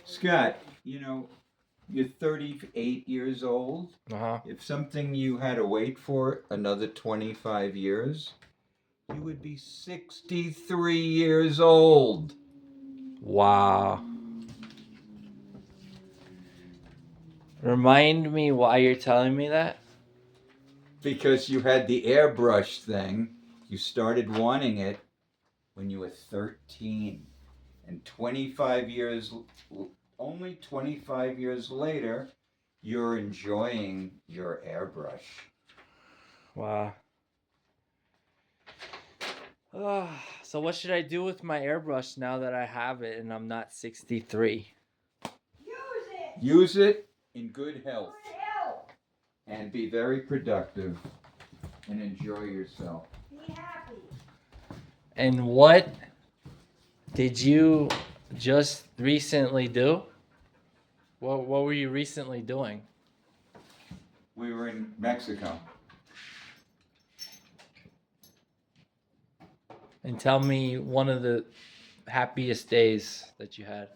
Scott, you're 38 years old. Uh-huh. If something you had to wait for another 25 years, you would be 63 years old. Wow. Remind me why you're telling me that? Because you had the airbrush thing. You started wanting it when you were 13. And only 25 years later, you're enjoying your airbrush. Wow. So what should I do with my airbrush now that I have it and I'm not 63? Use it in good health and be very productive and enjoy yourself. Be happy. And what did you just recently do? What were you recently doing? We were in Mexico. And tell me one of the happiest days that you had.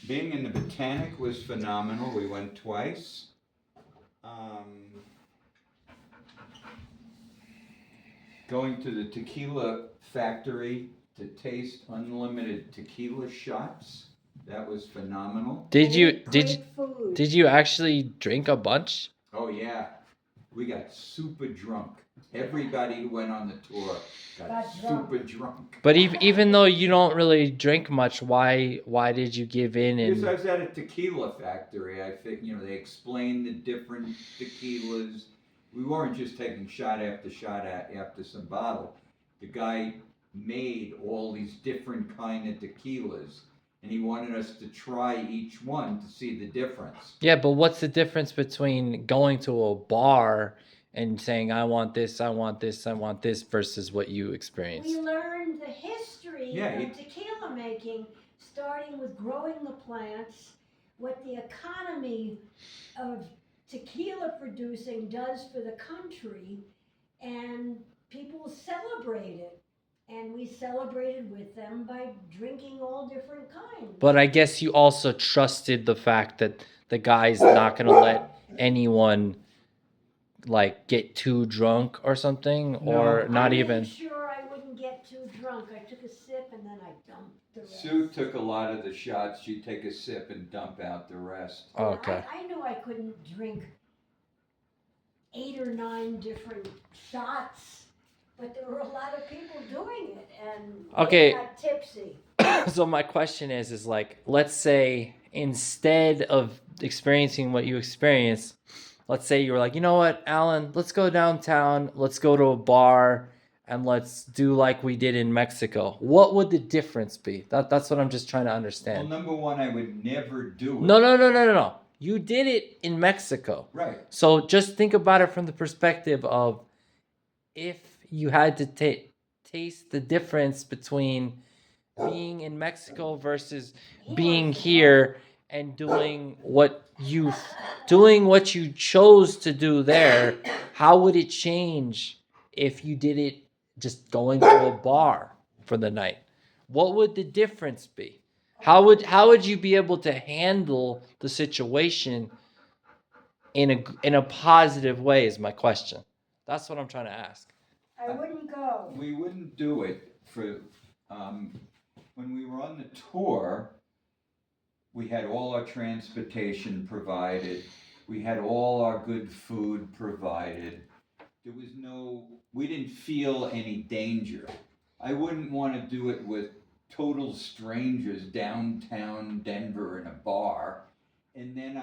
Being in the Botanic was phenomenal. We went twice. Going to the tequila factory to taste unlimited tequila shots. That was phenomenal. Did you Great food. did you actually drink a bunch? Oh yeah, we got super drunk. Everybody who went on the tour got super drunk. But even though you don't really drink much, why did you give in? Because I And was at a tequila factory. I think they explained the different tequilas. We weren't just taking shot after shot after some bottle. The guy made all these different kind of tequilas, and he wanted us to try each one to see the difference. yeah, but what's the difference between going to a bar and saying I want this, I want this, I want this versus what you experienced? We learned the history Yeah, of tequila making, starting with growing the plants, what the economy of tequila producing does for the country, and people celebrate it. And we celebrated with them by drinking all different kinds. But I guess you also trusted the fact that the guy's not going to let anyone like get too drunk or something, or No. not I even. made sure I wouldn't get too drunk. I took a sip and then I dumped the rest. Sue took a lot of the shots. She'd take a sip and dump out the rest. Okay. I knew I couldn't drink 8 or 9 different shots, but there were a lot of people doing it, and Okay. they got tipsy. So my question is like, let's say instead of experiencing what you experienced, let's say you were like, you know what, Alan, let's go downtown, let's go to a bar, and let's do like we did in Mexico. What would the difference be? That's what I'm just trying to Well, understand. number one, I would never do it. No. You did it in Mexico. Right. So just think about it from the perspective of if you had to taste the difference between being in Mexico versus being here and doing what you chose to do there, how would it change if you did it just going to a bar for the night? What would the difference be? How would you be able to handle the situation in a positive way is my question. That's what I'm trying to ask. I wouldn't go. We wouldn't do it for when we were on the tour. We had all our transportation provided. We had all our good food provided. We didn't feel any danger. I wouldn't want to do it with total strangers downtown Denver in a bar, and then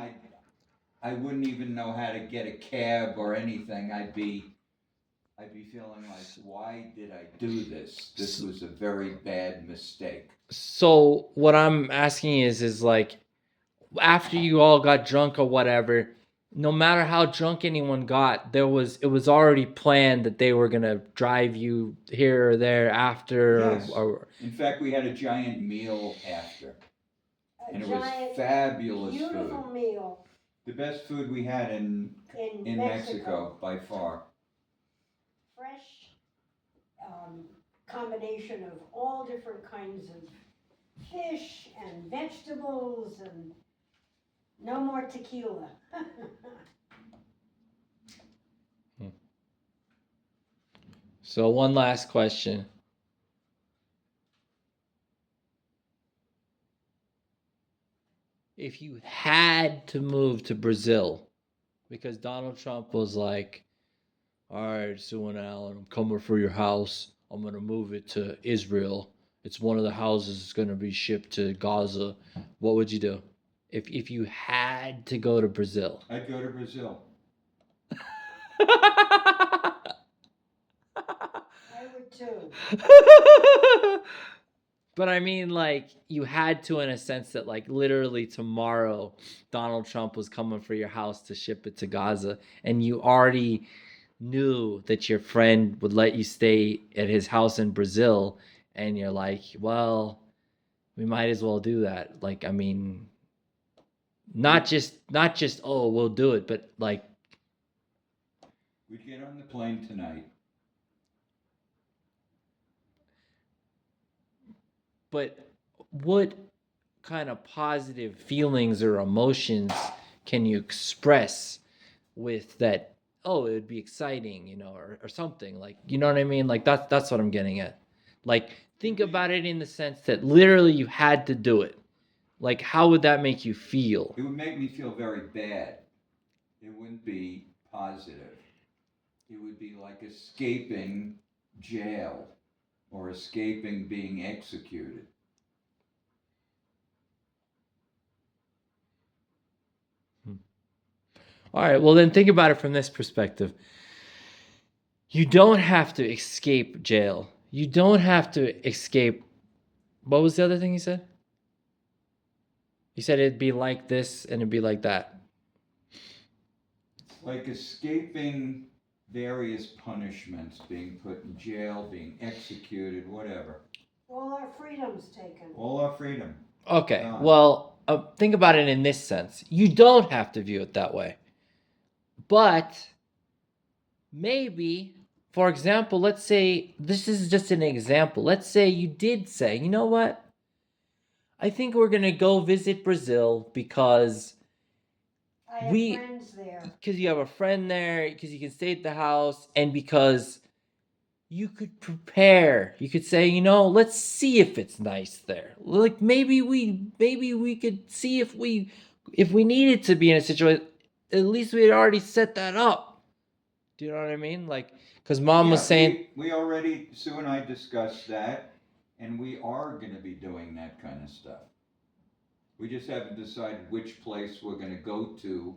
I wouldn't even know how to get a cab or anything. I'd be feeling like, why did I do this? This was a very bad mistake. So what I'm asking is like, after you all got drunk or whatever, no matter how drunk anyone got, it was already planned that they were gonna drive you here or there after. Yes. Or In fact, we had a giant meal after, and it was giant, fabulous beautiful food. meal The best food we had in in Mexico by far. Fresh combination of all different kinds of fish and vegetables and no more tequila. So one last question. If you had to move to Brazil, because Donald Trump was like, all right, Sue and Alan, I'm coming for your house. I'm going to move it to Israel. It's one of the houses that's going to be shipped to Gaza. What would you do? If you had to go to Brazil? I'd go to Brazil. I would too. But I mean, like, you had to, in a sense that, like, literally tomorrow, Donald Trump was coming for your house to ship it to Gaza, and you already knew that your friend would let you stay at his house in Brazil, and you're like, well, we might as well do that. Like, I mean, not just oh, we'll do it, but like, We'd get on the plane tonight. but what kind of positive feelings or emotions can you express with that? Oh, it would be exciting, you know, or something, like, you know what I mean? Like, that's what I'm getting at. Like, think about it in the sense that literally you had to do it. Like, how would that make you feel? It would make me feel very bad. It wouldn't be positive. It would be like escaping jail or escaping being executed. All right, well, then think about it from this perspective. You don't have to escape jail. You don't have to escape. What was the other thing you said? You said it'd be like this and it'd be like that. Like escaping various punishments, being put in jail, being executed, whatever. All our freedoms taken. All our freedom. Okay, Gone. well, think about it in this sense. You don't have to view it that way. But maybe, for example, let's say, this is just an example. Let's say you did say, you know what? I think we're going to go visit Brazil because I have we- friends there. you have a friend there, because you can stay at the house, and because you could prepare. You could say, you know, let's see if it's nice there. Like, maybe we could see if we needed to be in a situation, at least we had already set that up. Do you know what I mean? Like, because Mom was saying, we already, Sue and I discussed that, and we are going to be doing that kind of stuff. We just haven't decided which place we're going to go to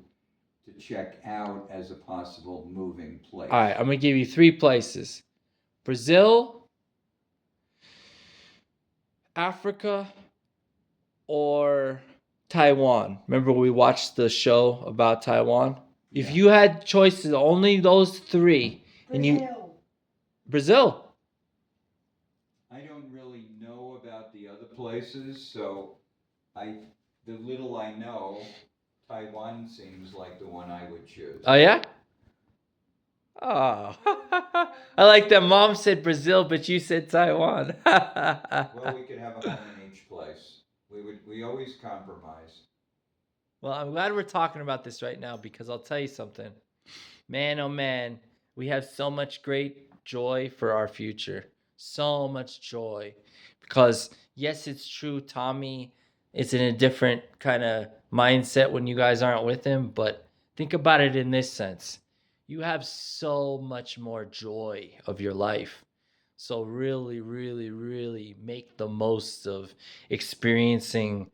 check out as a possible moving place. all right, I'm going to give you 3 places: Brazil, Africa, or Taiwan. Remember we watched the show about Taiwan? If Yeah. you had choices, only those 3, and you Brazil. Brazil. I don't really know about the other places, so the little I know, Taiwan seems like the one I would choose. Oh yeah? Oh. I like that Mom said Brazil, but you said Taiwan. Well, we could have a home in each place. We always compromise. Well, I'm glad we're talking about this right now, because I'll tell you something. Man, oh man, we have so much great joy for our future. So much joy. Because, yes, it's true, Tommy is in a different kind of mindset when you guys aren't with him, but think about it in this sense. You have so much more joy of your life. So really, really, really make the most of experiencing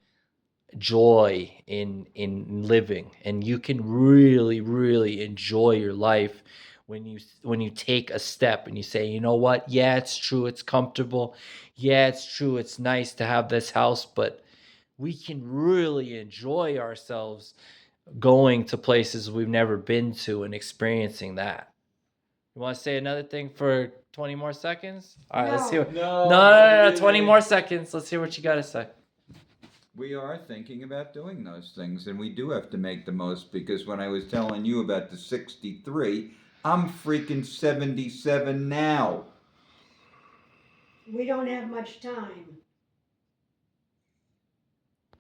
joy in living, and you can really, really enjoy your life when you take a step and you say, you know what, yeah, it's true, it's comfortable, yeah, it's true, it's nice to have this house, but we can really enjoy ourselves going to places we've never been to and experiencing that. You want to say another thing for 20 more seconds? All right, let's see what, no, 20 more seconds. Let's hear what you got to say. We are thinking about doing those things, and we do have to make the most, because when I was telling you about the 63, I'm freaking 77 now. we don't have much time.